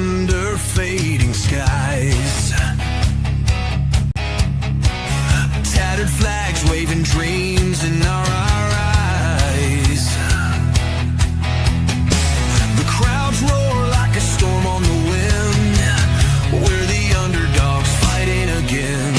under fading skies. Tattered flags waving dreams in our eyes. The crowds roar like a storm on the wind. We're the underdogs fighting again.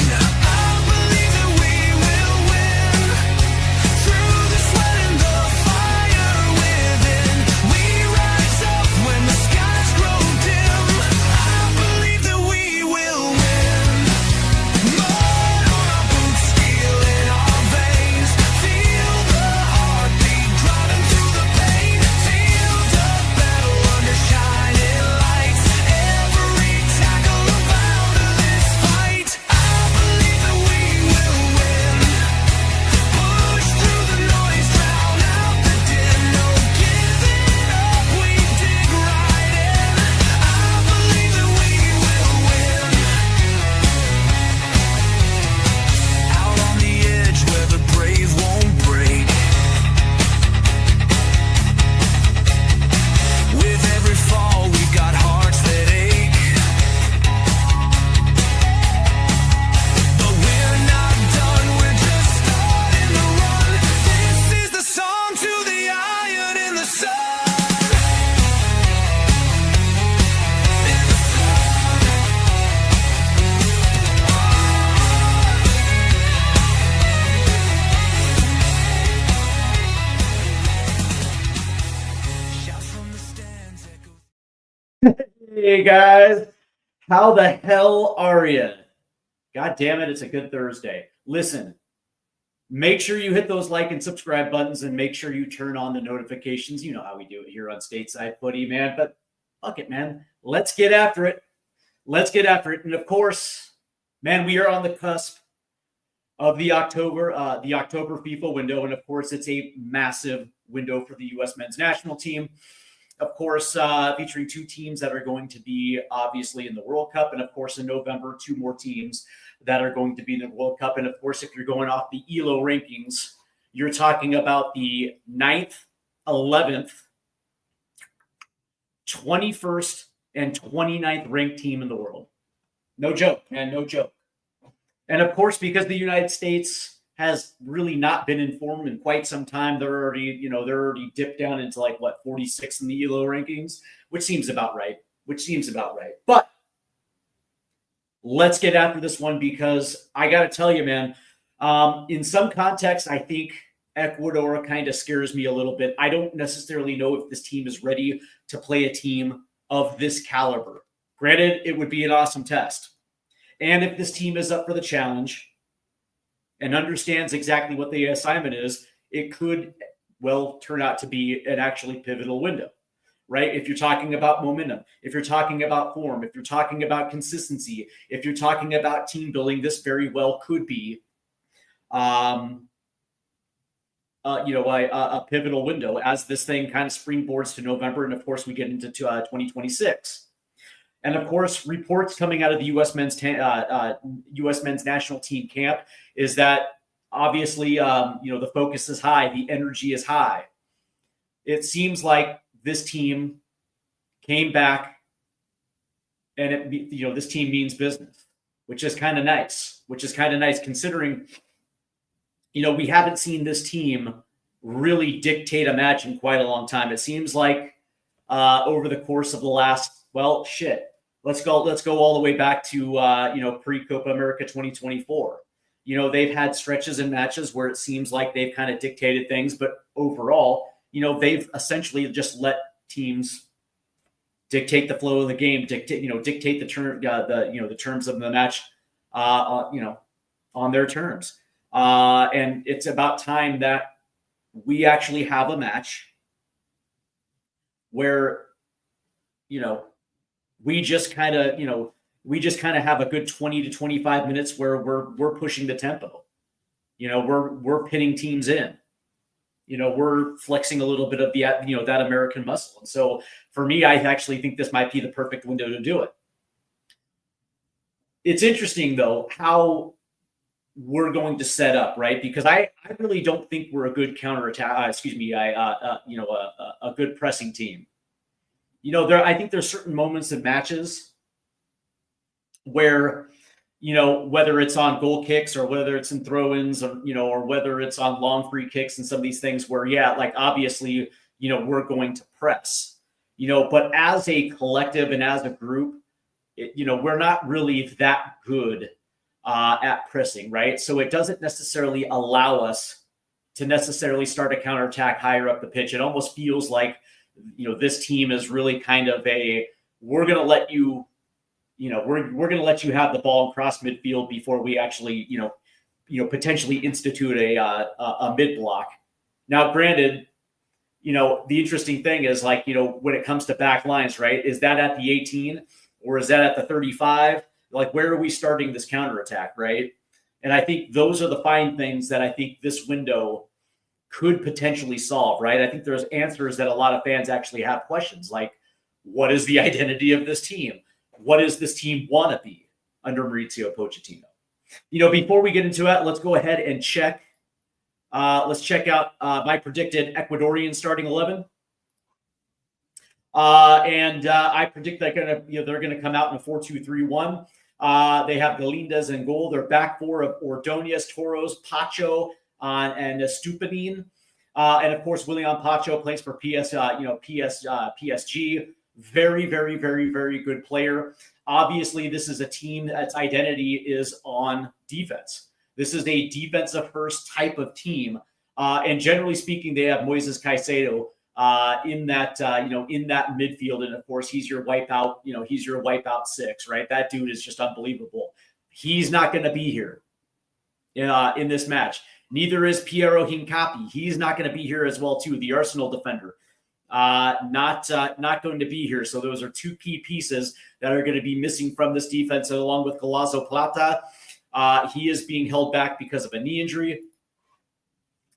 Hey guys, how the hell are you? God damn it, it's a good Thursday. Listen, make sure you hit those like and subscribe buttons and make sure you turn on the notifications. You know how we do it here on Stateside Footy, man. But fuck it, man. Let's get after it. Let's get after it. And of course, man, we are on the cusp of the October FIFA window. And of course, it's a massive window for the U.S. men's national team. Of course, featuring two teams that are going to be obviously in the World Cup. And of course, in November, two more teams that are going to be in the World Cup. And of course, if you're going off the ELO rankings, you're talking about the 9th, 11th, 21st, and 29th ranked team in the world. No joke, man, no joke. And of course, because the United States has really not been in form in quite some time, they're already dipped down into like what, 46 in the ELO rankings, which seems about right. But let's get after this one because I got to tell you, man, in some context, I think Ecuador kind of scares me a little bit. I don't necessarily know if this team is ready to play a team of this caliber. Granted, it would be an awesome test. And if this team is up for the challenge and understands exactly what the assignment is, it could well turn out to be an actually pivotal window, right? If you're talking about momentum, if you're talking about form, if you're talking about consistency, if you're talking about team building, this very well could be a pivotal window as this thing kind of springboards to November. And of course, we get into 2026. And of course, reports coming out of the U.S. men's national team camp is that obviously, the focus is high, the energy is high. It seems like this team came back, and this team means business, which is kind of nice. Considering, we haven't seen this team really dictate a match in quite a long time. It seems like over the course of the last, let's go all the way back to pre-Copa America 2024. They've had stretches and matches where it seems like they've kind of dictated things, but overall, they've essentially just let teams dictate the flow of the game, dictate the terms of the match, on their terms. And it's about time that we actually have a match where, we just kind of have a good 20 to 25 minutes where we're pushing the tempo. We're pinning teams in. We're flexing a little bit of that American muscle. And so for me, I actually think this might be the perfect window to do it. It's interesting though how we're going to set up, right? Because I really don't think we're a good counterattack. A good pressing team. I think there's certain moments in matches where, whether it's on goal kicks or whether it's in throw-ins or whether it's on long free kicks and some of these things where, yeah, like obviously, we're going to press, but as a collective and as a group, we're not really that good at pressing, right? So it doesn't necessarily allow us to necessarily start a counterattack higher up the pitch. It almost feels like, this team is really kind of we're going to let you, we're going to let you have the ball across midfield before we actually, potentially institute a mid block. Now, granted, the interesting thing is like, when it comes to back lines, right? Is that at the 18 or is that at the 35? Like, where are we starting this counterattack, right? And I think those are the fine things that I think this window could potentially solve, right? I think there's answers that a lot of fans actually have questions like, what is the identity of this team? What does this team want to be under Mauricio Pochettino? Before we get into it, let's go ahead and check. Let's check out my predicted Ecuadorian starting 11. I predict they're going to come out in a 4-2-3-1. They have Galindez in goal. Their back four of Ordonez, Toros, Pacho, and Stupinan. And of course, William Pacho plays for PSG. Very, very, very, very good player. Obviously, this is a team that's identity is on defense. This is a defensive first type of team. And generally speaking, they have Moises Caicedo in that midfield. And of course, he's your wipeout, he's your wipeout six, right? That dude is just unbelievable. He's not going to be here in this match. Neither is Piero Hincapi. He's not going to be here as well, too. The Arsenal defender, not going to be here. So those are two key pieces that are going to be missing from this defense, along with Golazo Plata. He is being held back because of a knee injury.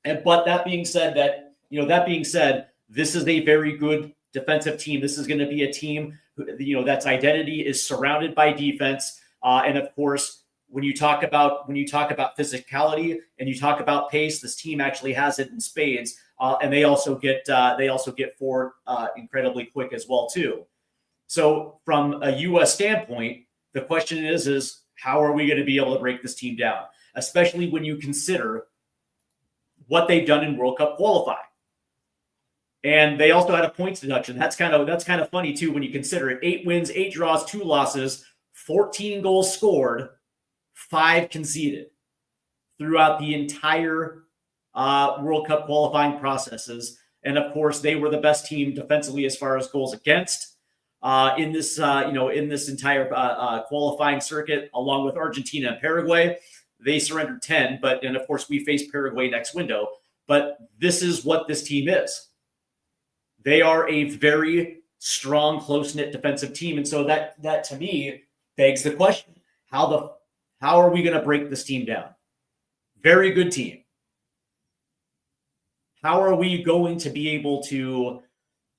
But that being said, this is a very good defensive team. This is going to be a team that's identity is surrounded by defense. And of course, when you talk about physicality and you talk about pace, this team actually has it in spades. And they also get forward incredibly quick as well too. So from a U.S. standpoint, the question is how are we going to be able to break this team down, especially when you consider what they've done in World Cup qualifying. And they also had a points deduction. That's kind of funny too when you consider it. 8 wins, 8 draws, 2 losses, 14 goals scored, 5 conceded throughout the entire World Cup qualifying processes. And of course, they were the best team defensively as far as goals against in this entire qualifying circuit, along with Argentina and Paraguay. They surrendered 10, and of course, we face Paraguay next window. But this is what this team is. They are a very strong, close-knit defensive team. And so that to me begs the question, how are we going to break this team down? Very good team. How are we going to be able to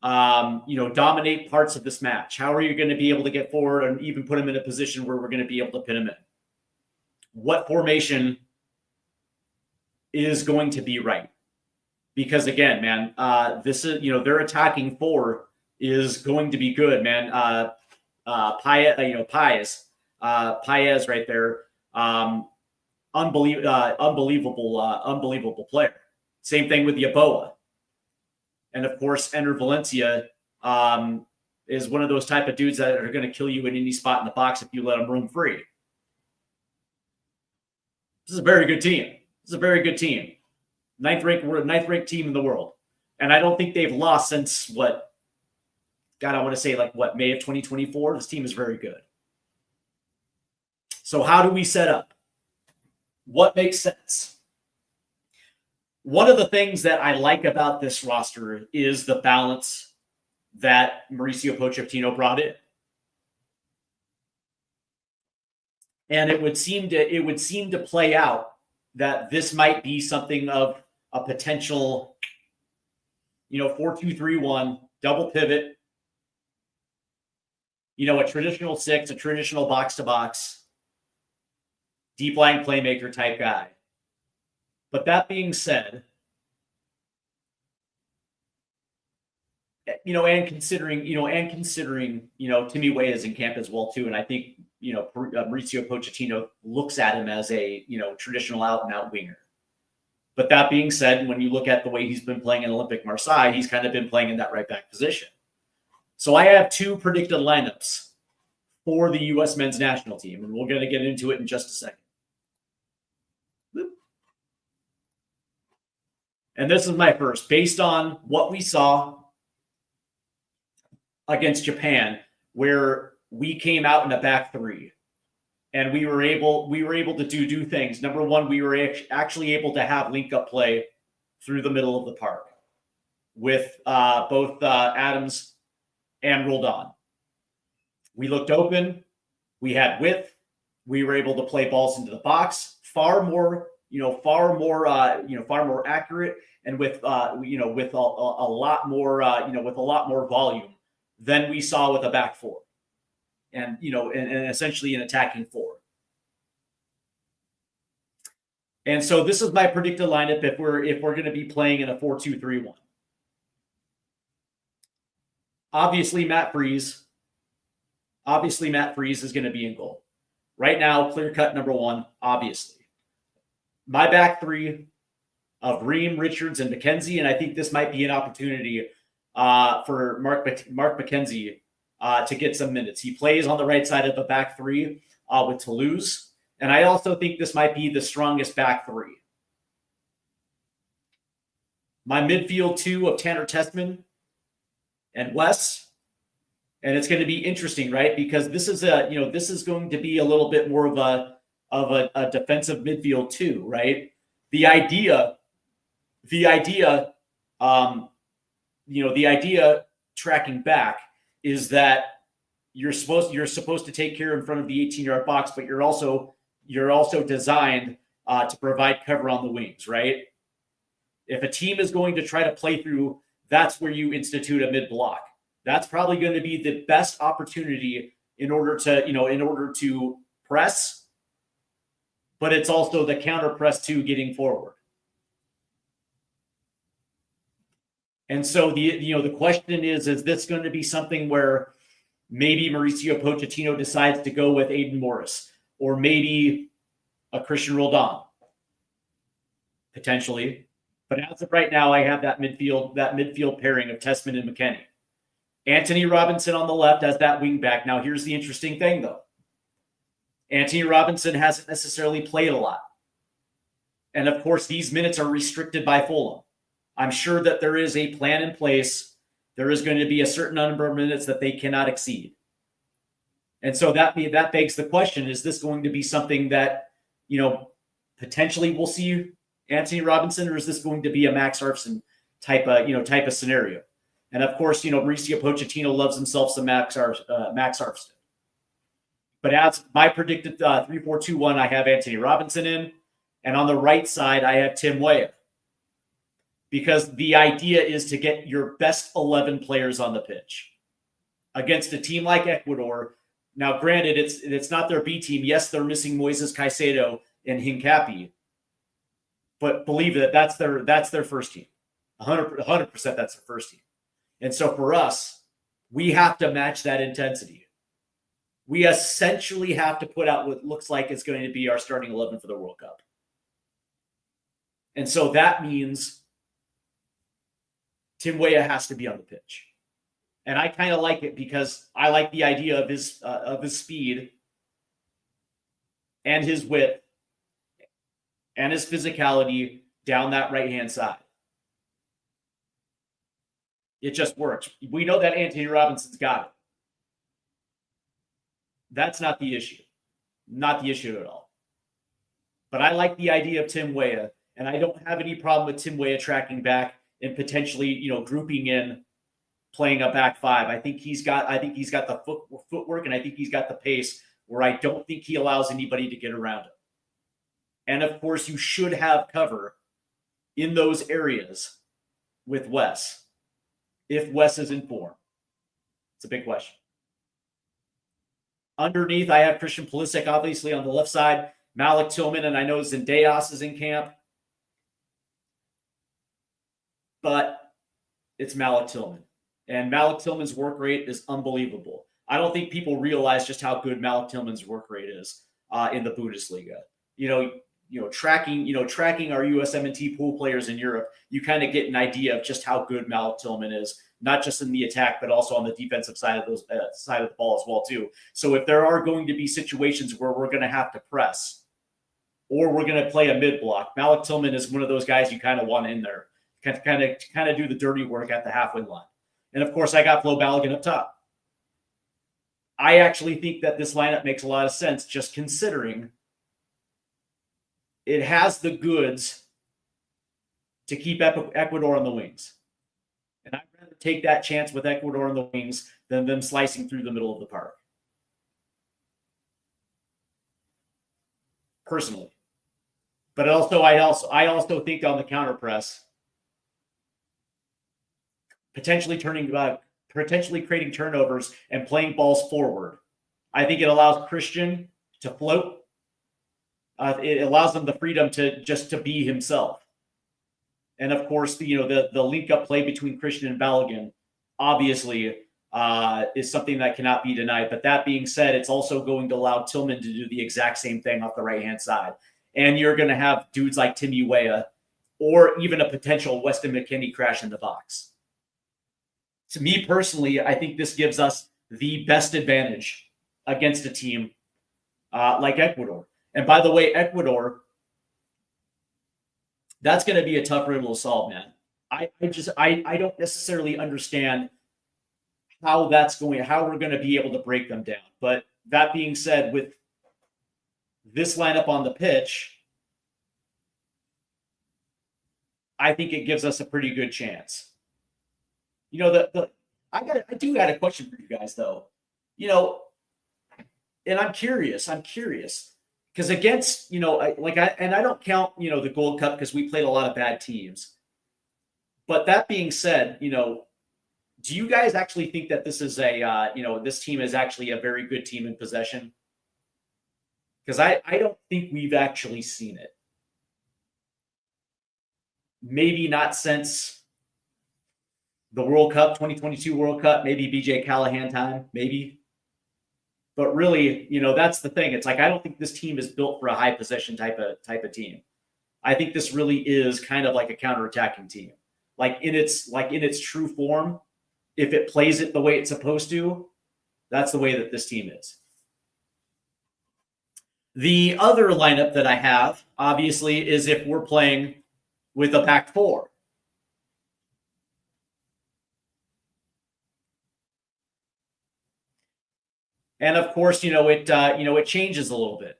dominate parts of this match? How are you going to be able to get forward and even put them in a position where we're going to be able to pin them in? What formation is going to be right? Because again, man, this is, their attacking four is going to be good, man. Paez right there. Unbelievable player. Same thing with Yeboah. And of course, Ender Valencia is one of those type of dudes that are going to kill you in any spot in the box if you let him roam free. This is a very good team. Ninth ranked team in the world. And I don't think they've lost since May of 2024. This team is very good. So how do we set up? What makes sense? One of the things that I like about this roster is the balance that Mauricio Pochettino brought in. And it would seem to play out that this might be something of a potential, 4-2-3-1, double pivot, a traditional 6, a traditional box-to-box, deep line playmaker type guy. But that being said, and considering, Timmy Way is in camp as well too, and I think Mauricio Pochettino looks at him as a traditional out and out winger. But that being said, when you look at the way he's been playing in Olympique Marseille, he's kind of been playing in that right back position. So I have two predicted lineups for the U.S. men's national team, and we're going to get into it in just a second. And this is my first, based on what we saw against Japan, where we came out in a back three, and we were able to do things. Number one, we were actually able to have link up play through the middle of the park with both Adams and Roldan. We looked open. We had width. We were able to play balls into the box far more accurate, and with a lot more volume than we saw with a back four, and essentially an attacking four. And so this is my predicted lineup if we're going to be playing in a 4-2-3-1. Obviously, Matt Freese is going to be in goal. Right now, clear cut number one, obviously. My back three of Ream, Richards, and McKenzie, and I think this might be an opportunity for Mark McKenzie to get some minutes. He plays on the right side of the back three with Toulouse, and I also think this might be the strongest back three. My midfield two of Tanner Tessman and Wes, and it's going to be interesting, right? Because this is going to be a little bit more of a defensive midfield too, right? The idea tracking back is that you're supposed to take care in front of the 18-yard box, but you're also designed to provide cover on the wings, right? If a team is going to try to play through, that's where you institute a mid block. That's probably going to be the best opportunity in order to press, but it's also the counter press to getting forward. And so the question is this going to be something where maybe Mauricio Pochettino decides to go with Aiden Morris, or maybe a Christian Roldan, potentially? But as of right now, I have that midfield pairing of Tessman and McKennie. Anthony Robinson on the left as that wing back. Now, here's the interesting thing, though. Anthony Robinson hasn't necessarily played a lot. And, of course, these minutes are restricted by Fulham. I'm sure that there is a plan in place. There is going to be a certain number of minutes that they cannot exceed. And so that begs the question, is this going to be something that, potentially we'll see Anthony Robinson, or is this going to be a Max Arfson type of scenario? And of course, Mauricio Pochettino loves himself some Max Arfson. But as my predicted 3-4-2-1, I have Anthony Robinson in, and on the right side, I have Tim Weah. Because the idea is to get your best 11 players on the pitch against a team like Ecuador. Now, granted, it's not their B team. Yes, they're missing Moises Caicedo and Hincapie, but believe that that's their first team. 100% that's their first team. And so for us, we have to match that intensity. We essentially have to put out what looks like it's going to be our starting 11 for the World Cup. And so that means Tim Weah has to be on the pitch. And I kind of like it because I like the idea of his speed and his width and his physicality down that right-hand side. It just works. We know that Anthony Robinson's got it. That's not the issue. Not the issue at all. But I like the idea of Tim Weah, and I don't have any problem with Tim Weah tracking back and potentially, grouping in, playing a back five. I think he's got the footwork, and I think he's got the pace where I don't think he allows anybody to get around him. And of course, you should have cover in those areas with Wes, if Wes is in form. It's a big question. Underneath, I have Christian Pulisic, obviously, on the left side. Malik Tillman, and I know Zendejas is in camp. But it's Malik Tillman. And Malik Tillman's work rate is unbelievable. I don't think people realize just how good Malik Tillman's work rate is in the Bundesliga. Tracking our USMNT pool players in Europe, you kind of get an idea of just how good Malik Tillman is, not just in the attack, but also on the defensive side of the ball as well too. So if there are going to be situations where we're going to have to press, or we're going to play a mid block, Malik Tillman is one of those guys you kind of want in there, kind of do the dirty work at the halfway line. And of course, I got Flo Balogun up top. I actually think that this lineup makes a lot of sense, just considering it has the goods to keep Ecuador on the wings. And I'd rather take that chance with Ecuador on the wings than them slicing through the middle of the park. Personally. But I also think on the counter press, potentially creating turnovers and playing balls forward. I think it allows Christian to float. It allows them the freedom to be himself. And of course, the link up play between Christian and Balogun obviously is something that cannot be denied. But that being said, it's also going to allow Tillman to do the exact same thing off the right-hand side. And you're going to have dudes like Timmy Weah or even a potential Weston McKennie crash in the box. To me personally, I think this gives us the best advantage against a team like Ecuador. And by the way, Ecuador, that's going to be a tough riddle to solve, man. I don't necessarily understand how we're going to be able to break them down. But that being said, with this lineup on the pitch, I think it gives us a pretty good chance. I do got a question for you guys though. And I'm curious because against, I don't count, the Gold Cup because we played a lot of bad teams. But that being said, do you guys actually think that this is this team is actually a very good team in possession? Because I don't think we've actually seen it. Maybe not since the World Cup, 2022 World Cup, maybe BJ Callahan time, maybe. But really, that's the thing. It's like I don't think this team is built for a high possession type of team. I think this really is kind of like a counterattacking team. Like in its true form, if it plays it the way it's supposed to, that's the way that this team is. The other lineup that I have, obviously, is if we're playing with a back four. And of course, it changes a little bit.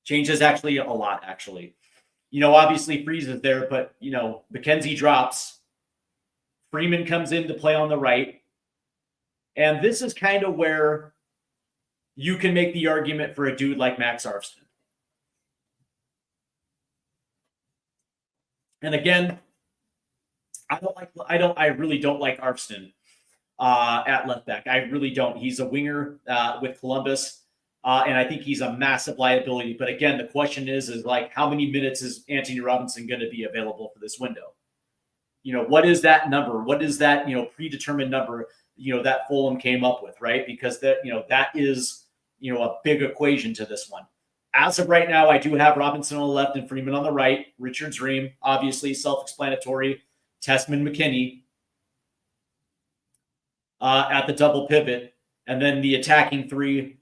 Changes actually a lot, actually. Obviously Freeze is there, but, McKenzie drops. Freeman comes in to play on the right. And this is kind of where you can make the argument for a dude like Max Arfsten. And again, I really don't like Arfsten at left back. I really don't. He's a winger with Columbus. And I think he's a massive liability. But again, the question is like, how many minutes is Anthony Robinson going to be available for this window? What is that number? What is that, predetermined number, that Fulham came up with, right? Because that is, a big equation to this one. As of right now, I do have Robinson on the left and Freeman on the right. Richard's Dream, obviously self-explanatory. Tessman McKinney at the double pivot. And then the attacking three,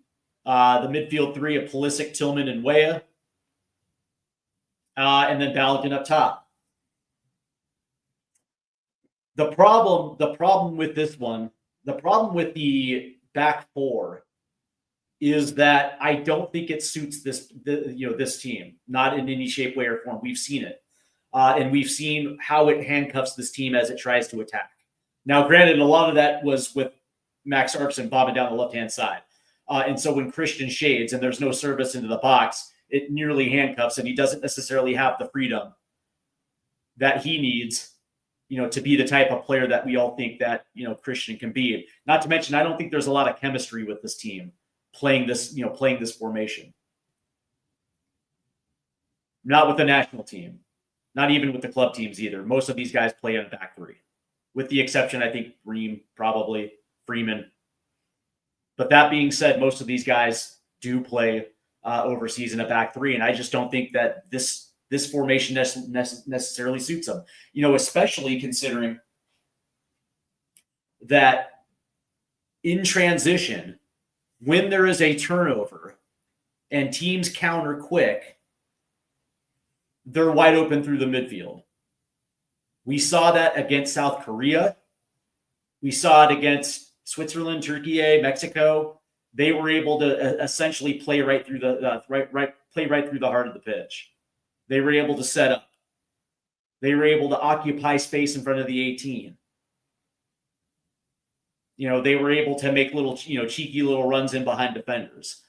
the midfield three of Pulisic, Tillman, and Weah. And then Balogun up top. The problem with this one, the problem with the back four is that I don't think it suits this team, not in any shape, way, or form. We've seen it. And we've seen how it handcuffs this team as it tries to attack. Now, granted, a lot of that was with Max Arfsten bobbing down the left-hand side. And so when Christian shades and there's no service into the box, it nearly handcuffs, and he doesn't necessarily have the freedom that he needs, to be the type of player that we all think that, Christian can be. Not to mention, I don't think there's a lot of chemistry with this team playing this formation. Not with the national team. Not even with the club teams either. Most of these guys play in a back three, with the exception, I think, Ream, probably, Freeman. But that being said, most of these guys do play overseas in a back three, and I just don't think that this formation necessarily suits them. Especially considering that in transition, when there is a turnover and teams counter quick, they're wide open through the midfield. We saw that against South Korea. We saw it against Switzerland, Turkey, Mexico. They were able to essentially play right through the play right through the heart of the pitch. They were able to set up. They were able to occupy space in front of the 18. They were able to make little, cheeky little runs in behind defenders.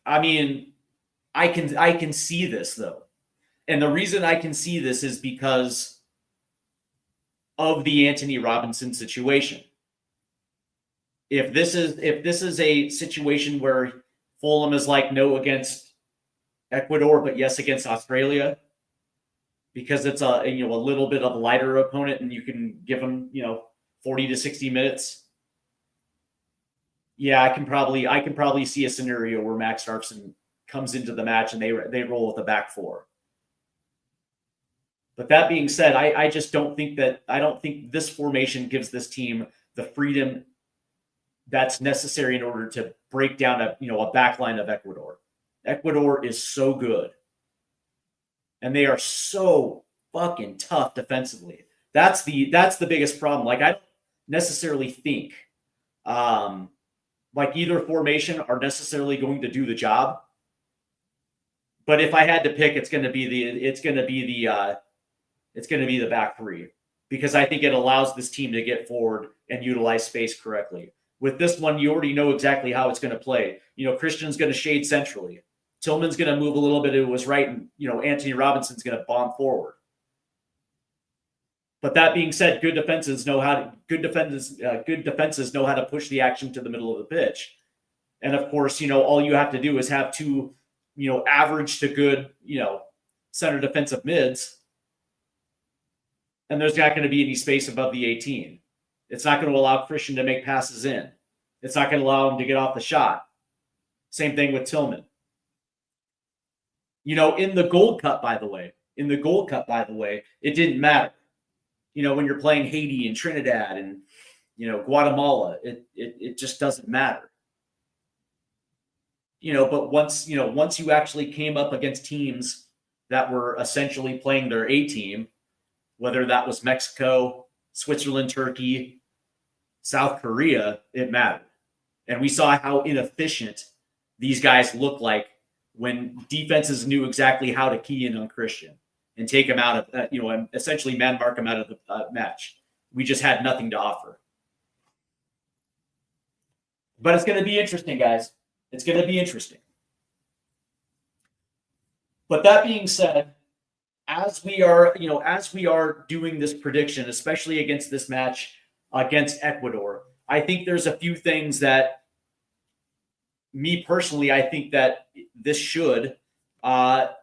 I mean, I can see this though. And the reason I can see this is because of the Anthony Robinson situation. If this is a situation where Fulham is like no against Ecuador, but yes against Australia, because it's a little bit of a lighter opponent and you can give them 40 to 60 minutes. Yeah, I can probably see a scenario where Max Starkson comes into the match and they roll with a back four. But that being said, I just don't think this formation gives this team the freedom that's necessary in order to break down a back line of Ecuador. Ecuador is so good. And they are so fucking tough defensively. That's the biggest problem. Like, I don't necessarily think like either formation are necessarily going to do the job. But if I had to pick, it's going to be the back three, because I think it allows this team to get forward and utilize space correctly. With this one, you already know exactly how it's going to play. Christian's going to shade centrally. Tillman's going to move a little bit to his right, and Anthony Robinson's going to bomb forward. But that being said, good defenses know how to push the action to the middle of the pitch. And of course, all you have to do is have two, average to good, center defensive mids, and there's not going to be any space above the 18. It's not going to allow Christian to make passes in. It's not going to allow him to get off the shot. Same thing with Tillman. In the Gold Cup, by the way, it didn't matter. When you're playing Haiti and Trinidad and, Guatemala, it just doesn't matter. But once you actually came up against teams that were essentially playing their A team, whether that was Mexico, Switzerland, Turkey, South Korea, it mattered. And we saw how inefficient these guys look like when defenses knew exactly how to key in on Christian and take him out of, and essentially man mark him out of the match. We just had nothing to offer. But it's going to be interesting, guys. It's going to be interesting. But that being said, as we are doing this prediction, especially against this match against Ecuador, I think there's a few things that, me personally, I think that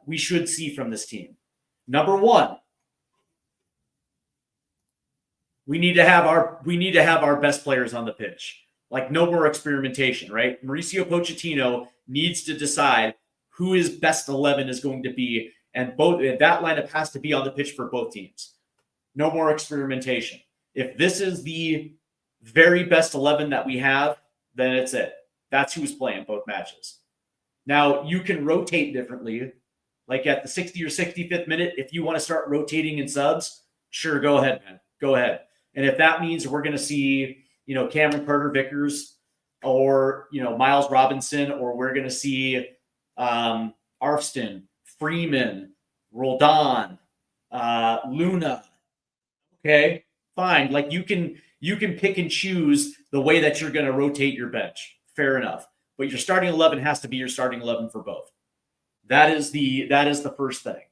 we should see from this team. Number one, we need to have our best players on the pitch. Like, no more experimentation, right? Mauricio Pochettino needs to decide who his best 11 is going to be, and that lineup has to be on the pitch for both teams. No more experimentation. If this is the very best 11 that we have, then it's it. That's who's playing both matches. Now, you can rotate differently. Like at the 60 or 65th minute, if you want to start rotating in subs, sure, go ahead, man. Go ahead. And if that means we're going to see, Cameron Carter-Vickers or, Miles Robinson, or we're going to see Arfston, Freeman, Roldan, Luna. Okay, fine. Like, you can pick and choose the way that you're going to rotate your bench. Fair enough. But your starting 11 has to be your starting 11 for both. That is the first thing.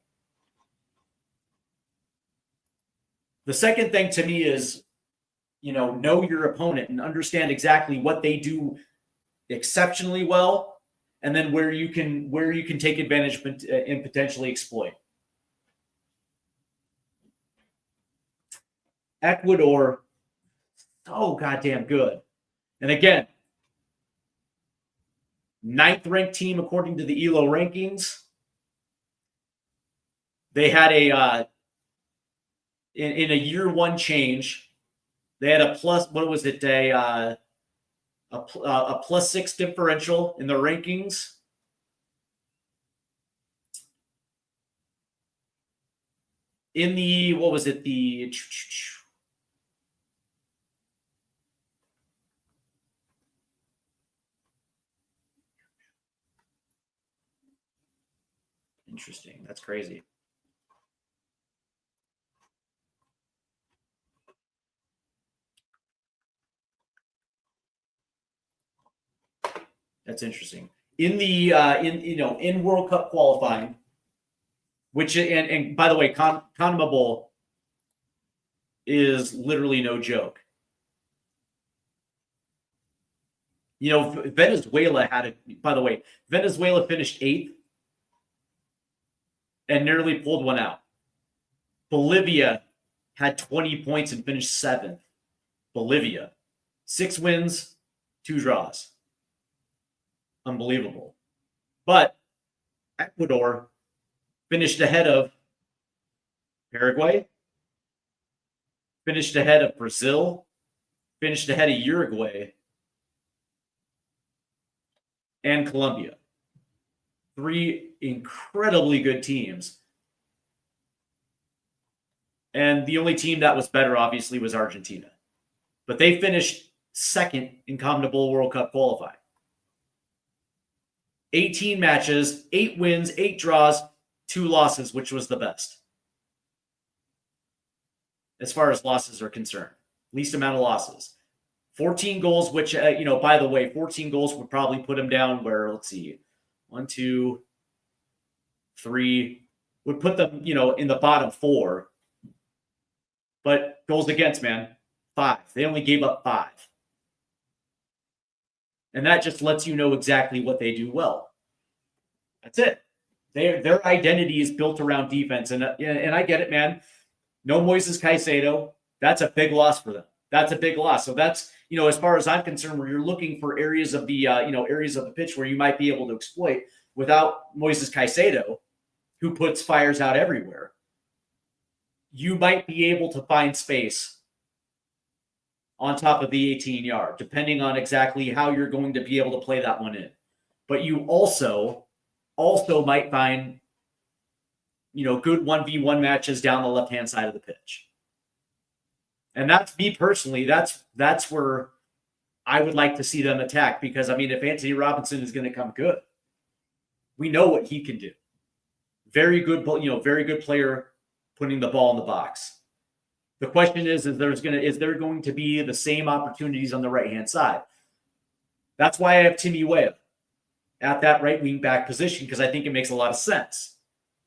The second thing to me is, know your opponent and understand exactly what they do exceptionally well and then where you can take advantage and potentially exploit. Ecuador, so goddamn good. And again, 9th ranked team according to the ELO rankings. They had in a year one change, they had a plus, what was it, a +6 differential in the rankings. In the, what was it, the interesting. That's crazy. That's interesting. In the in World Cup qualifying, which and by the way, Conmebol is literally no joke. You know, Venezuela had it. By the way, Venezuela finished 8th and nearly pulled one out. Bolivia had 20 points and finished 7th. Bolivia, 6 wins, 2 draws. Unbelievable. But Ecuador finished ahead of Paraguay, finished ahead of Brazil, finished ahead of Uruguay, and Colombia. 3 incredibly good teams. And the only team that was better, obviously, was Argentina. But they finished 2nd in Conmebol World Cup qualifying. 18 matches, 8 wins, 8 draws, 2 losses, which was the best. As far as losses are concerned. Least amount of losses. 14 goals, which, by the way, 14 goals would probably put them down where, let's see, 1, 2, 3, would put them, in the bottom 4. But goals against, man, 5. They only gave up 5. And that just lets you know exactly what they do well. That's it. Their identity is built around defense. And I get it, man. No Moises Caicedo. That's a big loss for them. That's a big loss. So that's, as far as I'm concerned, where you're looking for areas of the, areas of the pitch where you might be able to exploit without Moises Caicedo, who puts fires out everywhere. You might be able to find space on top of the 18-yard, depending on exactly how you're going to be able to play that one in. But you also might find, good 1v1 matches down the left-hand side of the pitch. And that's me personally. That's where I would like to see them attack, because, if Anthony Robinson is going to come good, we know what he can do. Very good player putting the ball in the box. The question is there going to be the same opportunities on the right-hand side? That's why I have Timmy Weah at that right wing back position, because I think it makes a lot of sense.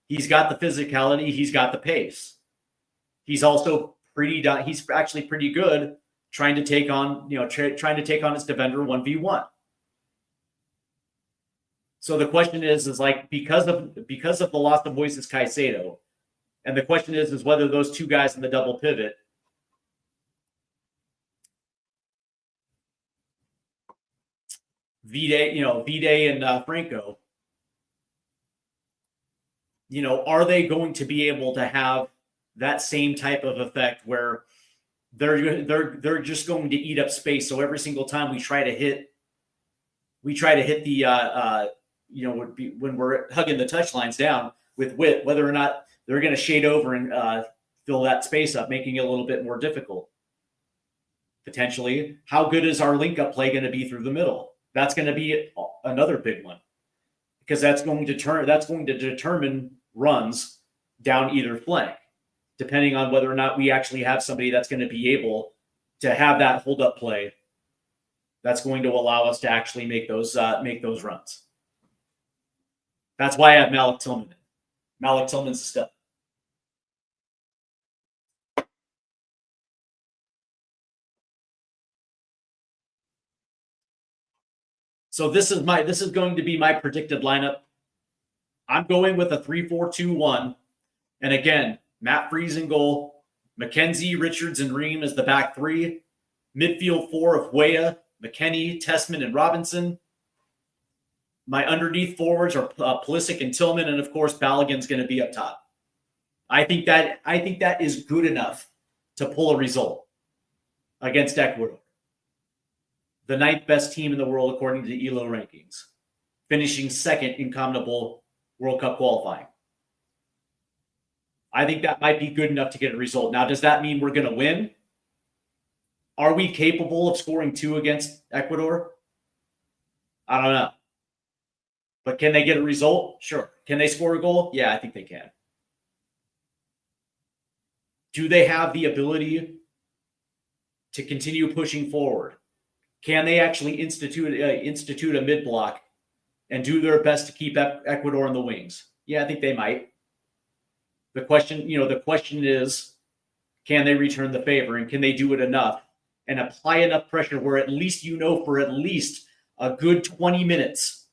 He's got the physicality, he's got the pace. He's also he's actually pretty good trying to take on, trying to take on his defender 1v1. So the question is like, because of the loss of Moises Caicedo, and the question is whether those 2 guys in the double pivot, Vide and Franco, are they going to be able to have that same type of effect where they're just going to eat up space? So every single time we try to hit the when we're hugging the touchlines down with Witt, whether or not they're going to shade over and fill that space up, making it a little bit more difficult. Potentially, how good is our link-up play going to be through the middle? That's going to be another big one, because that's going to determine runs down either flank, depending on whether or not we actually have somebody that's going to be able to have that hold-up play. That's going to allow us to actually make those runs. That's why I have Malik Tillman. Malik Tillman's a stud. So this is going to be my predicted lineup. I'm going with a 3-4-2-1. And again, Matt Freese in goal, McKenzie, Richards, and Ream as the back three. Midfield four of Weah, McKennie, Tessman, and Robinson. My underneath forwards are Pulisic and Tillman, and of course Balogun's going to be up top. I think that is good enough to pull a result against Ecuador, the 9th best team in the world according to the ELO rankings, finishing second in Conmebol World Cup Qualifying. I think that might be good enough to get a result. Now, does that mean we're going to win? Are we capable of scoring 2 against Ecuador? I don't know. But can they get a result? Sure. Can they score a goal? Yeah, I think they can. Do they have the ability to continue pushing forward? Can they actually institute a mid-block and do their best to keep Ecuador in the wings? Yeah, I think they might. The question is, can they return the favor, and can they do it enough and apply enough pressure where at least for at least a good 20 minutes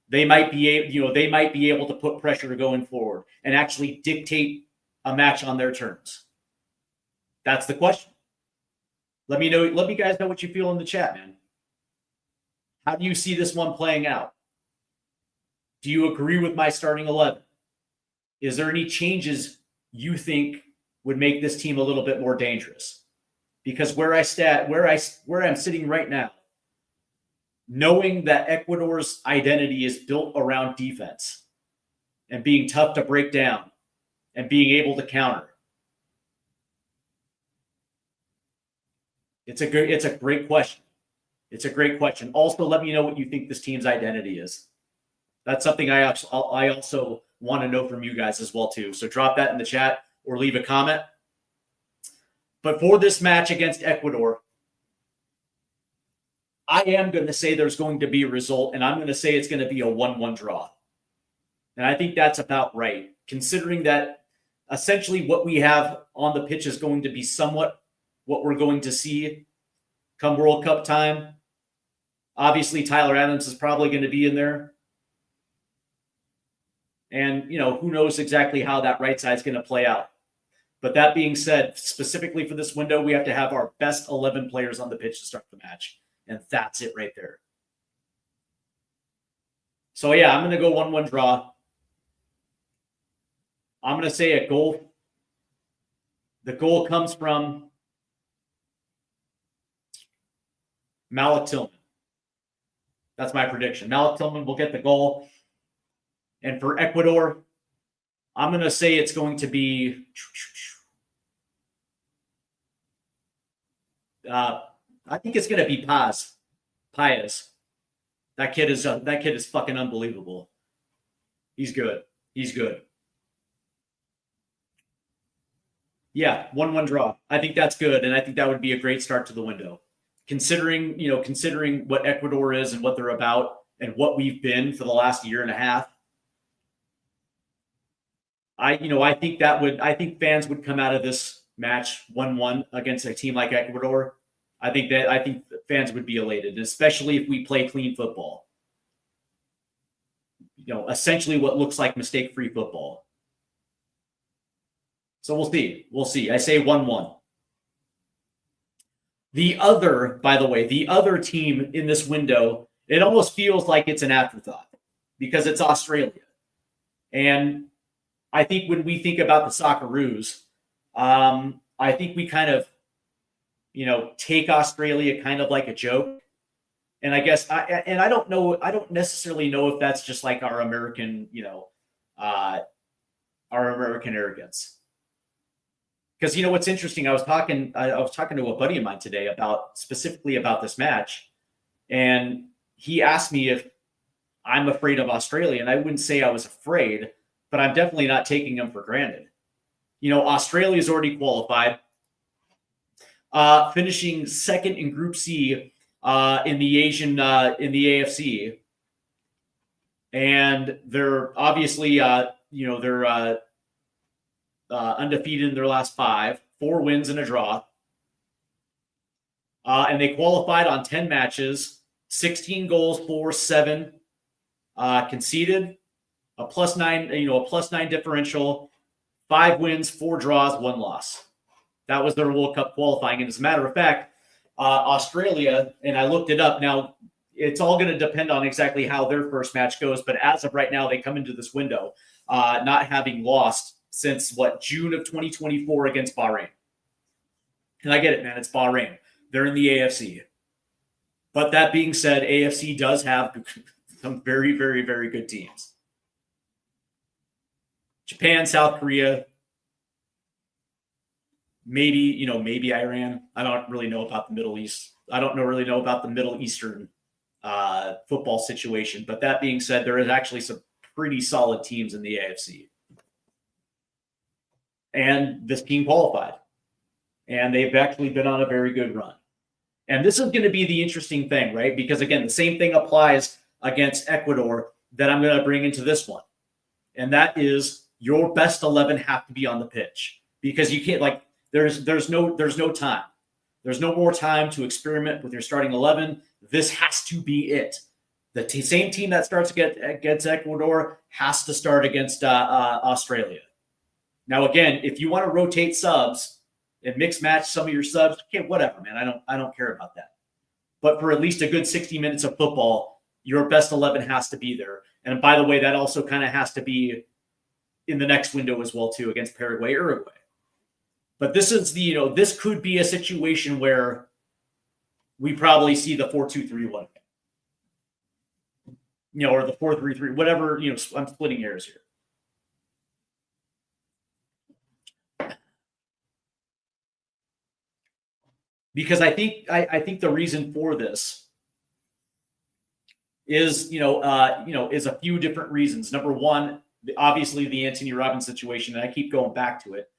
they might be able to put pressure going forward and actually dictate a match on their terms. That's the question. Let me guys know what you feel in the chat, man. How do you see this one playing out? Do you agree with my starting 11? Is there any changes you think would make this team a little bit more dangerous? Because where I'm sitting right now, knowing that Ecuador's identity is built around defense and being tough to break down and being able to counter. It's a great question. It's a great question. Also, let me know what you think this team's identity is. That's something I also want to know from you guys as well too. So drop that in the chat or leave a comment. But for this match against Ecuador, I am going to say there's going to be a result, and I'm going to say it's going to be a 1-1 draw. And I think that's about right, considering that essentially what we have on the pitch is going to be somewhat what we're going to see come World Cup time. Obviously, Tyler Adams is probably going to be in there. And, who knows exactly how that right side is going to play out. But that being said, specifically for this window, we have to have our best 11 players on the pitch to start the match. And that's it right there. So, yeah, I'm going to go 1-1 draw. I'm going to say a goal. The goal comes from Malik Tillman. That's my prediction. Malik Tillman will get the goal. And for Ecuador, I'm going to say it's going to be I think it's going to be Paez. That kid is fucking unbelievable. He's good. Yeah, 1-1 draw. I think that's good, and I think that would be a great start to the window. Considering what Ecuador is and what they're about and what we've been for the last year and a half. I think fans would come out of this match 1-1 against a team like Ecuador. I think fans would be elated, especially if we play clean football. Essentially what looks like mistake-free football. So we'll see. I say 1-1. By the way, the other team in this window, it almost feels like it's an afterthought because it's Australia. And I think when we think about the Socceroos, I think we kind of, take Australia kind of like a joke. And I guess I don't necessarily know if that's just like our American, our American arrogance. Because what's interesting, I was talking to a buddy of mine today specifically about this match, and he asked me if I'm afraid of Australia, and I wouldn't say I was afraid, but I'm definitely not taking them for granted. Australia's already qualified, finishing second in Group C in the AFC, and they're obviously they're undefeated in their last 5, 4 wins and a draw. And they qualified on 10 matches, 16 goals for 7 conceded, a +9 differential, 5 wins, 4 draws, 1 loss. That was their World Cup qualifying. And as a matter of fact, Australia, and I looked it up. Now, it's all going to depend on exactly how their first match goes. But as of right now, they come into this window not having lost since, June of 2024 against Bahrain. And I get it, man. It's Bahrain. They're in the AFC. But that being said, AFC does have some very, very, very good teams. Japan, South Korea, maybe Iran. I don't really know about the Middle East. I don't really know about the Middle Eastern football situation. But that being said, there is actually some pretty solid teams in the AFC. And this team qualified. And they've actually been on a very good run. And this is going to be the interesting thing, right? Because, again, the same thing applies against Ecuador that I'm going to bring into this one. And that is your best 11 have to be on the pitch. Because you can't, there's no time. There's no more time to experiment with your starting 11. This has to be it. The same team that starts against Ecuador has to start against Australia. Now, again, if you want to rotate subs and mix match some of your subs, okay, whatever, man. I don't care about that. But for at least a good 60 minutes of football, your best 11 has to be there. And by the way, that also kind of has to be in the next window as well, too, against Paraguay, Uruguay. But this is this could be a situation where we probably see the 4-2-3-1, or the 4-3-3, whatever. I'm splitting hairs here. Because I think the reason for this is is a few different reasons. Number one, obviously the Anthony Robbins situation, and I keep going back to it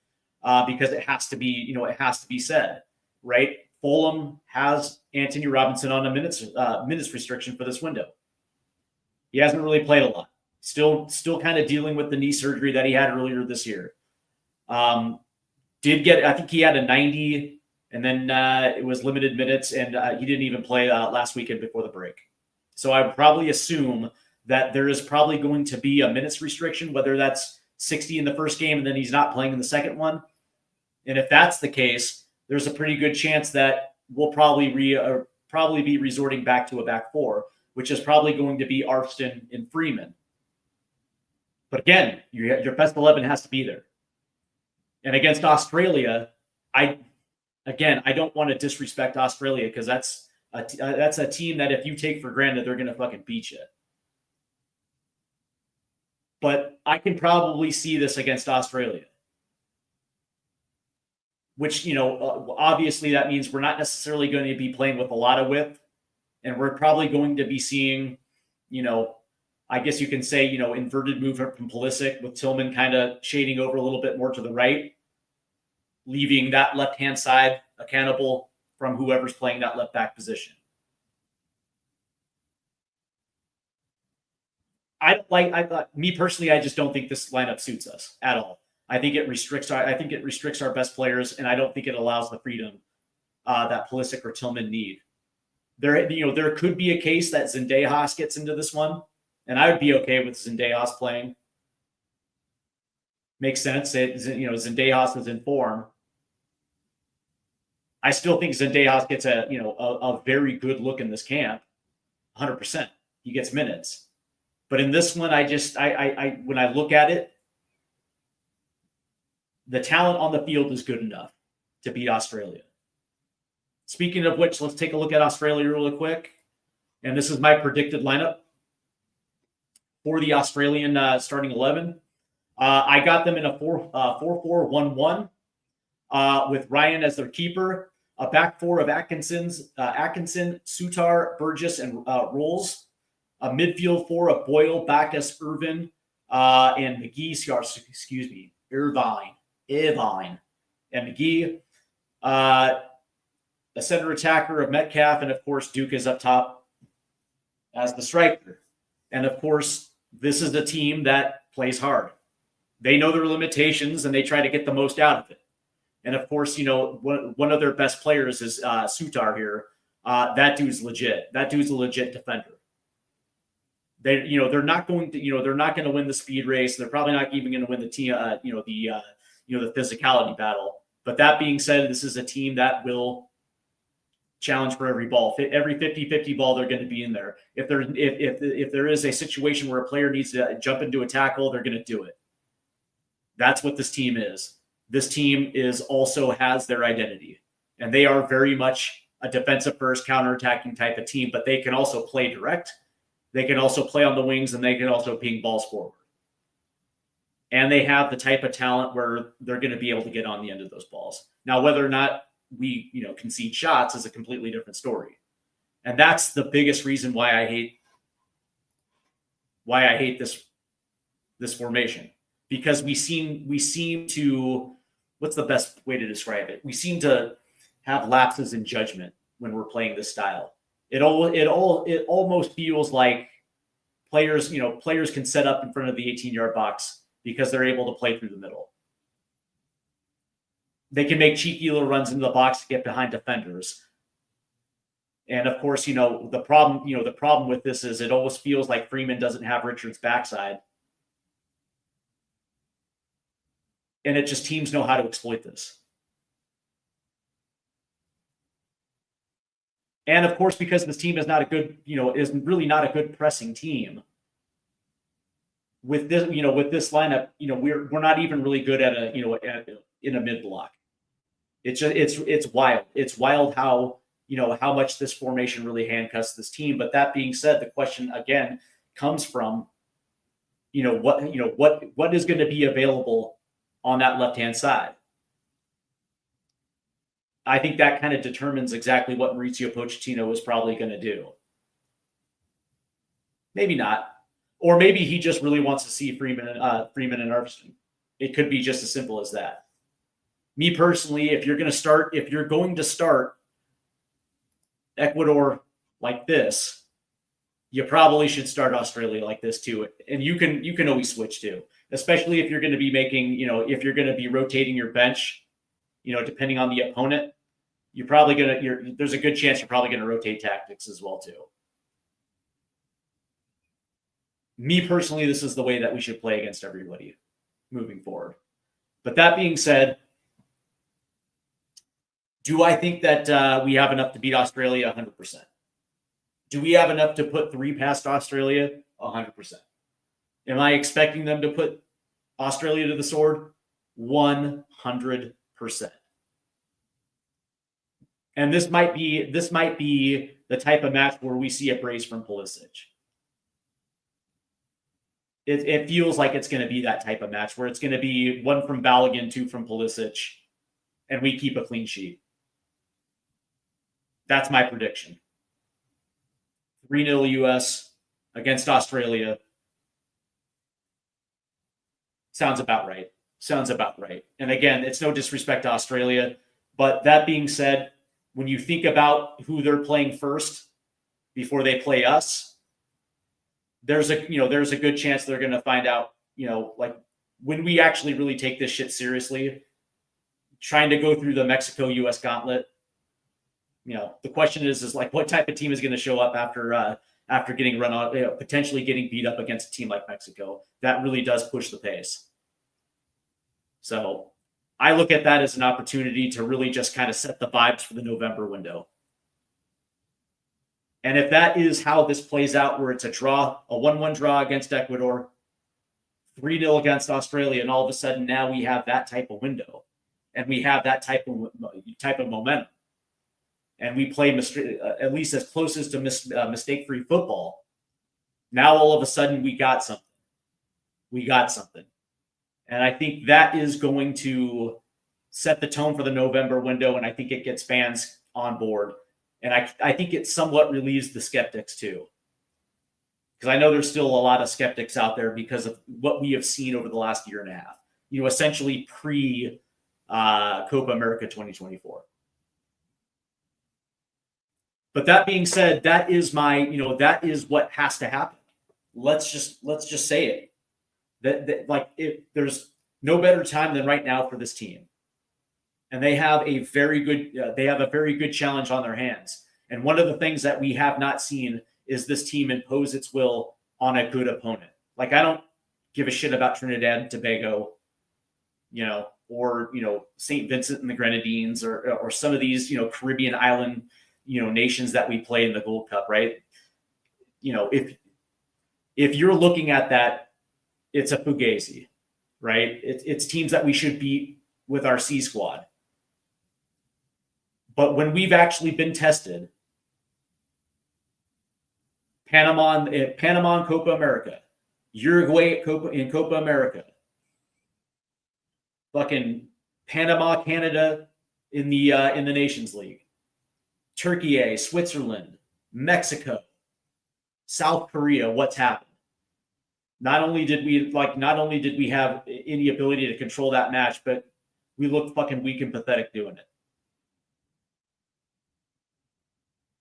because it has to be said, right? Fulham has Anthony Robinson on a minutes restriction for this window. He hasn't really played a lot. Still kind of dealing with the knee surgery that he had earlier this year. I think he had a 90. And then it was limited minutes, and he didn't even play last weekend before the break. So I would probably assume that there is probably going to be a minutes restriction, whether that's 60 in the first game and then he's not playing in the second one. And if that's the case, there's a pretty good chance that we'll probably be resorting back to a back four, which is probably going to be Arston and Freeman. But again, your best 11 has to be there. And against Australia, I don't want to disrespect Australia because that's a team that if you take for granted, they're going to fucking beat you. But I can probably see this against Australia, which, obviously that means we're not necessarily going to be playing with a lot of width, and we're probably going to be seeing, I guess you can say, inverted movement from Pulisic with Tillman kind of shading over a little bit more to the right, leaving that left-hand side accountable from whoever's playing that left back position. Me personally, I just don't think this lineup suits us at all. I think it restricts our best players, and I don't think it allows the freedom that Pulisic or Tillman need. There could be a case that Zendejas gets into this one, and I would be okay with Zendejas playing. Makes sense. Zendejas is in form. I still think Zendejas gets a very good look in this camp, 100%. He gets minutes, but in this one, I when I look at it, the talent on the field is good enough to beat Australia. Speaking of which, let's take a look at Australia really quick, and this is my predicted lineup for the Australian starting 11. I got them in a 4-4-1-1 with Ryan as their keeper, a back four of Atkinson, Sutar, Burgess, and Rolls, a midfield four of Boyle, Backus, Irvin, and McGee. Irvine, and McGee. A center attacker of Metcalf, and of course Duke is up top as the striker. And of course, this is a team that plays hard. They know their limitations and they try to get the most out of it. And of course, one of their best players is Sutar here, that dude's legit. That dude's a legit defender. They're not going to win the speed race. They're probably not even going to win the team, the physicality battle. But that being said, this is a team that will challenge for every ball. Every 50-50 ball, they're going to be in there. If there is a situation where a player needs to jump into a tackle, they're going to do it. That's what this team is. This team also has their identity, and they are very much a defensive first, counterattacking type of team, but they can also play direct. They can also play on the wings, and they can also ping balls forward. And they have the type of talent where they're going to be able to get on the end of those balls. Now, whether or not we, concede shots is a completely different story. And that's the biggest reason why I hate this formation. Because we seem to, what's the best way to describe it? We seem to have lapses in judgment when we're playing this style. It almost feels like players can set up in front of the 18-yard box because they're able to play through the middle. They can make cheeky little runs into the box to get behind defenders. And of course, the problem with this is it always feels like Freeman doesn't have Richard's backside. And it just teams know how to exploit this. And of course, because this team is not a good, is really not a good pressing team. With this lineup, we're not even really good at in a mid block. It's wild. It's wild how much this formation really handcuffs this team. But that being said, the question again comes from, what is going to be available on that left-hand side. I think that kind of determines exactly what Mauricio Pochettino is probably going to do. Maybe not. Or maybe he just really wants to see Freeman and Arvison. It could be just as simple as that. Me personally, if you're going to start Ecuador like this, you probably should start Australia like this too. And you can always switch too, especially if you're going to be making, if you're going to be rotating your bench, depending on the opponent, there's a good chance you're probably going to rotate tactics as well too. Me personally, this is the way that we should play against everybody moving forward. But that being said, do I think that we have enough to beat Australia? 100%. Do we have enough to put 3 past Australia? 100%. Am I expecting them to put Australia to the sword? 100%. And this might be the type of match where we see a brace from Pulisic. It feels like it's going to be that type of match where it's going to be 1 from Balogun, 2 from Pulisic, and we keep a clean sheet. That's my prediction. 3-0 US against Australia. Sounds about right. And again, it's no disrespect to Australia, but that being said, when you think about who they're playing first before they play us, there's a good chance they're going to find out, like when we actually really take this shit seriously, trying to go through the Mexico-US gauntlet, the question is like, what type of team is going to show up after getting run on, potentially getting beat up against a team like Mexico? That really does push the pace. So I look at that as an opportunity to really just kind of set the vibes for the November window. And if that is how this plays out, where it's a 1-1 draw against Ecuador, 3-0 against Australia, and all of a sudden now we have that type of window, and we have that type of momentum, and we play at least as close as to mistake-free football. Now all of a sudden we got something. And I think that is going to set the tone for the November window, and I think it gets fans on board. And I think it somewhat relieves the skeptics too. Because I know there's still a lot of skeptics out there because of what we have seen over the last year and a half. Essentially pre-Copa America 2024. But that being said, that is that is what has to happen. Let's just say it. There's no better time than right now for this team. And they have a very good challenge on their hands. And one of the things that we have not seen is this team impose its will on a good opponent. Like, I don't give a shit about Trinidad and Tobago, or, St. Vincent and the Grenadines, or some of these, Caribbean island, nations that we play in the Gold Cup, right? If you're looking at that, it's a fugazi, right? It's teams that we should beat with our C squad. But when we've actually been tested, Panama in Copa America, Uruguay in Copa America, fucking Panama, Canada in the Nations League, Turkey, Switzerland, Mexico, South Korea. What's happened? Not only did we have any ability to control that match, but we looked fucking weak and pathetic doing it.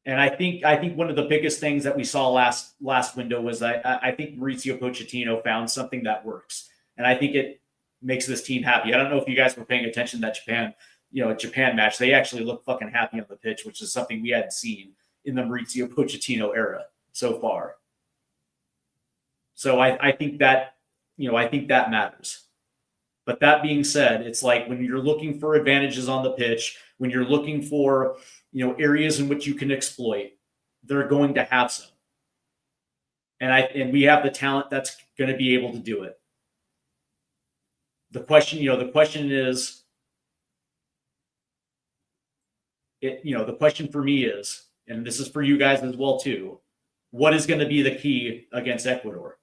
And I think one of the biggest things that we saw last window was I think Mauricio Pochettino found something that works, and I think it makes this team happy. I don't know if you guys were paying attention to that Japan match. They actually looked fucking happy on the pitch, which is something we hadn't seen in the Mauricio Pochettino era so far. So I think that matters. But that being said, it's like when you're looking for advantages on the pitch, when you're looking for areas in which you can exploit, they're going to have some. And we have the talent that's going to be able to do it. The question is, the question for me is, and this is for you guys as well too, what is going to be the key against Ecuador?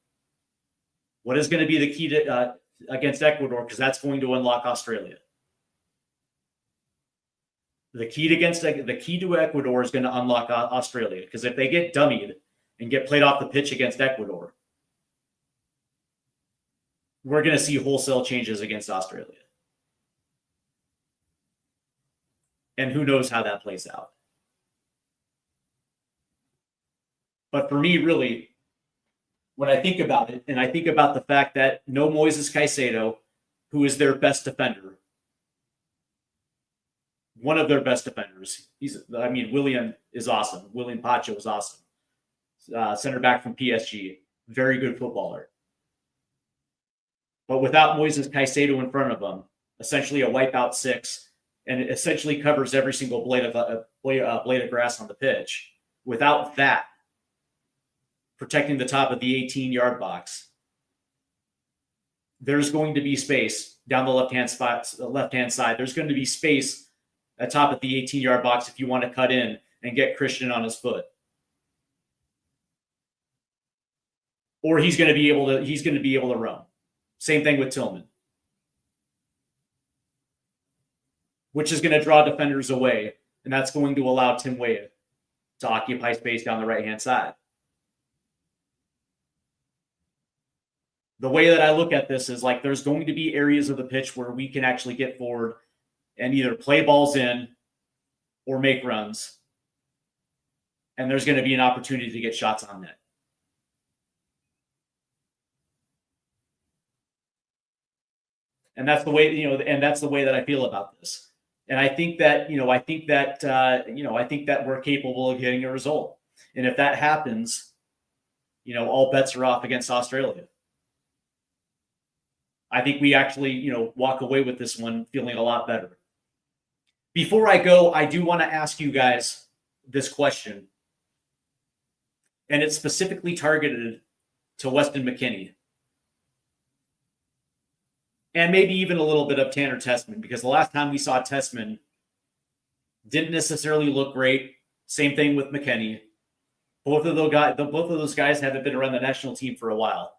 What is going to be the key to against Ecuador? Because that's going to unlock Australia. The key to Ecuador is going to unlock Australia, because if they get dummied and get played off the pitch against Ecuador, we're going to see wholesale changes against Australia. And who knows how that plays out. But for me, really, when I think about it, and I think about the fact that no Moises Caicedo, who is their best defender, one of their best defenders. William is awesome. William Pacho is awesome. Center back from PSG, very good footballer. But without Moises Caicedo in front of him, essentially a wipeout six, and it essentially covers every single blade of grass on the pitch. Without that, protecting the top of the 18-yard box, there's going to be space down the left-hand side. There's going to be space at top of the 18-yard box if you want to cut in and get Christian on his foot. Or he's going to be able to run. Same thing with Tillman, which is going to draw defenders away, and that's going to allow Tim Weah to occupy space down the right-hand side. The way that I look at this is like there's going to be areas of the pitch where we can actually get forward and either play balls in or make runs. And there's going to be an opportunity to get shots on net. And that's the way, that's the way that I feel about this. And I think that we're capable of getting a result. And if that happens, all bets are off against Australia. I think we actually, walk away with this one feeling a lot better. Before I go, I do want to ask you guys this question. And it's specifically targeted to Weston McKennie. And maybe even a little bit of Tanner Tessman, because the last time we saw Tessman didn't necessarily look great. Same thing with McKennie. Both of those guys haven't been around the national team for a while.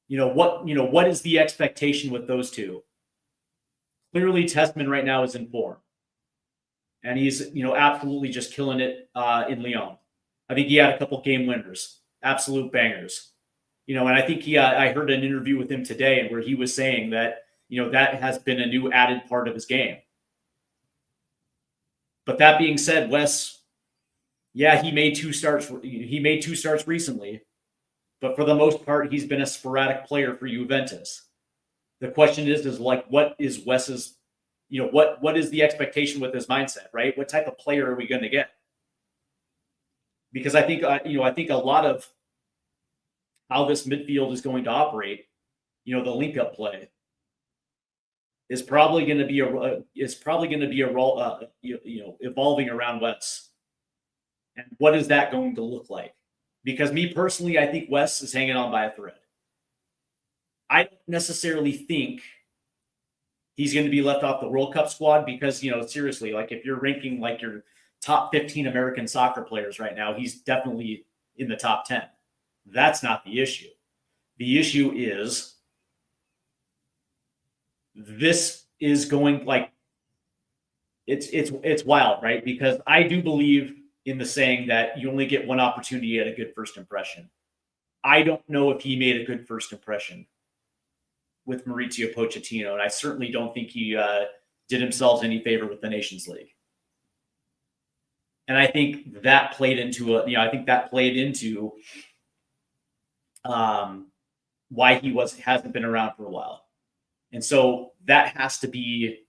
What is the expectation with those two? Clearly, Tessman right now is in form, and he's absolutely just killing it in Lyon. I think he had a couple game winners, absolute bangers. And I think I heard an interview with him today where he was saying that that has been a new added part of his game. But that being said, Wes, he made two starts. He made two starts recently. But for the most part, he's been a sporadic player for Juventus. The question is what is Wes's what is the expectation with his mindset, right? What type of player are we going to get? Because I think I think a lot of how this midfield is going to operate, the link up play is probably going to be a role, evolving around Wes. And what is that going to look like? Because me personally, I think Wes is hanging on by a thread. I don't necessarily think he's going to be left off the World Cup squad because, seriously, like if you're ranking like your top 15 American soccer players right now, he's definitely in the top 10. That's not the issue. The issue is this is going like it's wild, right? Because I do believe in the saying that you only get one opportunity at a good first impression. I don't know if he made a good first impression with Mauricio Pochettino, and I certainly don't think he did himself any favor with the Nations League. And I think that played into why he hasn't been around for a while. And so that has to be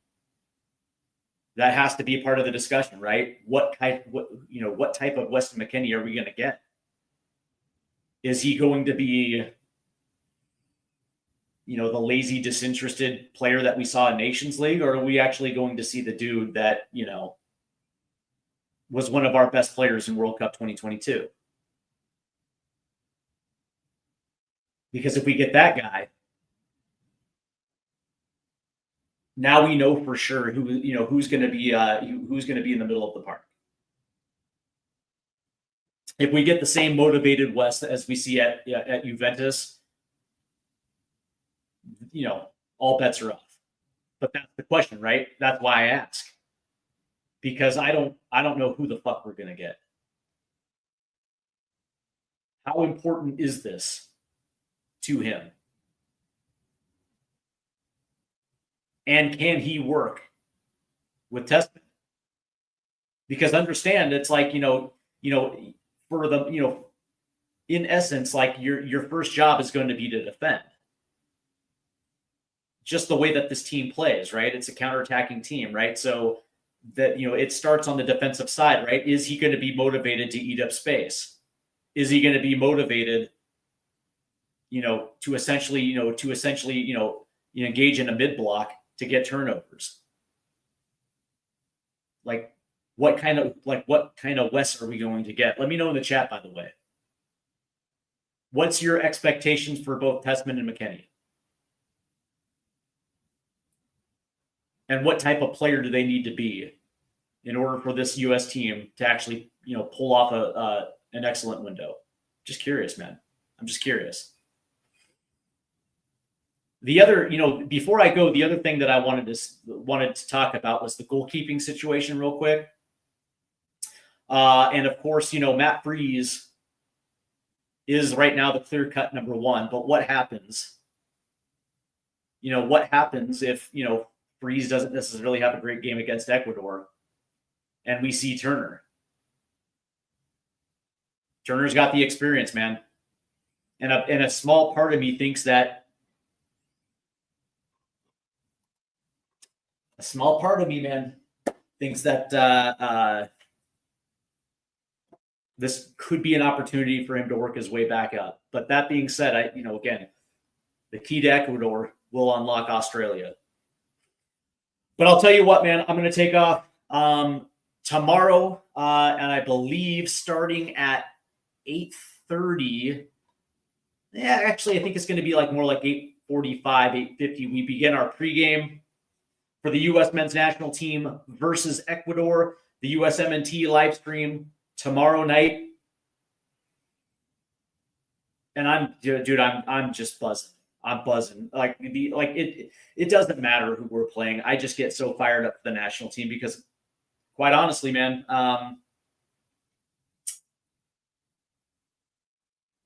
a part of the discussion, right? What type of Weston McKennie are we going to get? Is he going to be, the lazy, disinterested player that we saw in Nations League, or are we actually going to see the dude that, was one of our best players in World Cup 2022? Because if we get that guy, now we know for sure who's going to be in the middle of the park. If we get the same motivated West as we see at Juventus, all bets are off. But that's the question, right? That's why I ask, because I don't know who the fuck we're gonna get. How important is this to him? And can he work with Testament? Because understand, it's like, for the, in essence, like your first job is going to be to defend. Just the way that this team plays, right? It's a counterattacking team, right? So that, it starts on the defensive side, right? Is he going to be motivated to eat up space? Is he going to be motivated, to essentially engage in a mid block to get turnovers? Like, what kind of Wes are we going to get? Let me know in the chat, by the way. What's your expectations for both Testament and McKennie? And what type of player do they need to be in order for this U.S. team to actually, pull off an excellent window? Just curious, man. I'm just curious. The other, before I go, the other thing that I wanted to talk about was the goalkeeping situation real quick. And of course, Matt Freese is right now the clear-cut number one. But what happens? What happens if, Freese doesn't necessarily have a great game against Ecuador and we see Turner? Turner's got the experience, man. And a small part of me thinks that this could be an opportunity for him to work his way back up. But that being said, again, the key to Ecuador will unlock Australia. But I'll tell you what, man, I'm going to take off tomorrow, and I believe starting at 8:30. Yeah, actually, I think it's going to be more like 8:45, 8:50. We begin our pregame for the U.S. men's national team versus Ecuador. The USMNT live stream tomorrow night. And I'm just buzzing. I'm buzzing. It doesn't matter who we're playing. I just get so fired up for the national team because, quite honestly, man,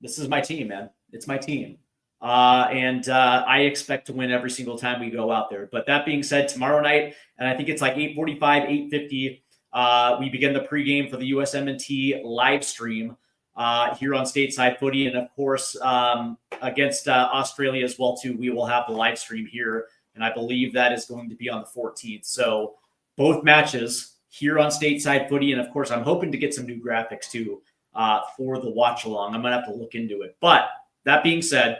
this is my team, man. It's my team. And I expect to win every single time we go out there. But that being said, tomorrow night, and I think it's like 8:45, 8:50, we begin the pregame for the USMNT live stream here on Stateside Footy. And of course, against Australia as well, too, we will have the live stream here and I believe that is going to be on the 14th. So both matches here on Stateside Footy, and of course, I'm hoping to get some new graphics too for the watch along. I'm gonna have to look into it. But that being said,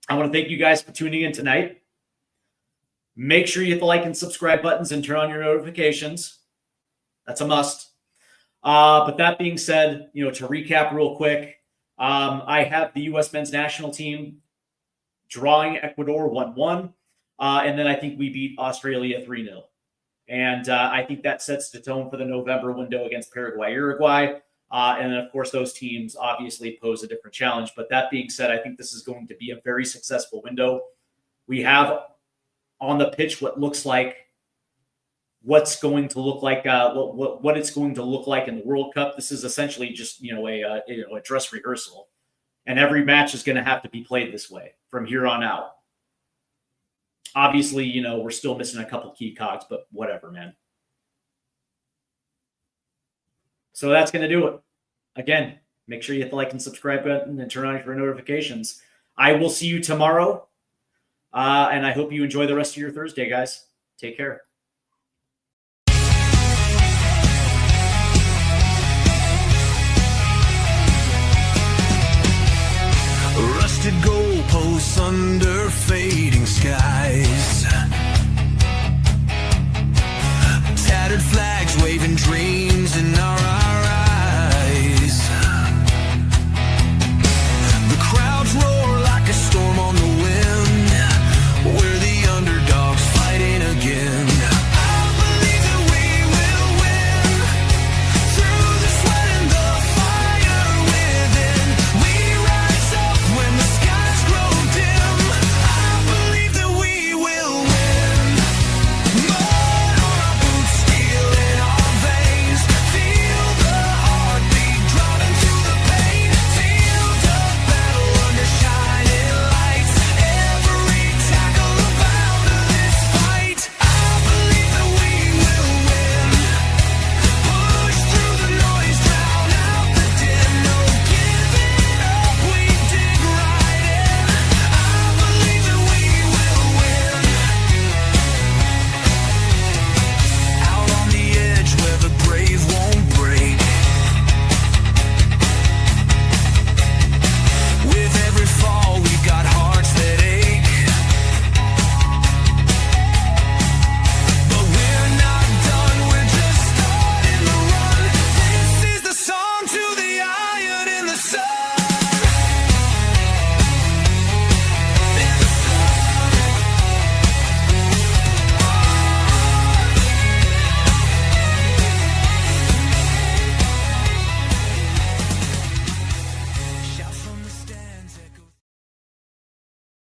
I want to thank you guys for tuning in tonight. Make sure you hit the like and subscribe buttons and turn on your notifications. That's a must. But that being said, to recap real quick, I have the U.S. men's national team drawing Ecuador 1-1. And then I think we beat Australia 3-0. And I think that sets the tone for the November window against Paraguay, Uruguay. And then, of course, those teams obviously pose a different challenge. But that being said, I think this is going to be a very successful window. We have on the pitch what looks like what's going to look like what it's going to look like in the World Cup. This is essentially just a dress rehearsal, and every match is going to have to be played this way from here on out. Obviously, we're still missing a couple key cogs, but whatever, man. So that's going to do it. Again, make sure you hit the like and subscribe button and turn on your notifications. I will see you tomorrow, and I hope you enjoy the rest of your Thursday, guys. Take care. Rusted goalposts under fading skies.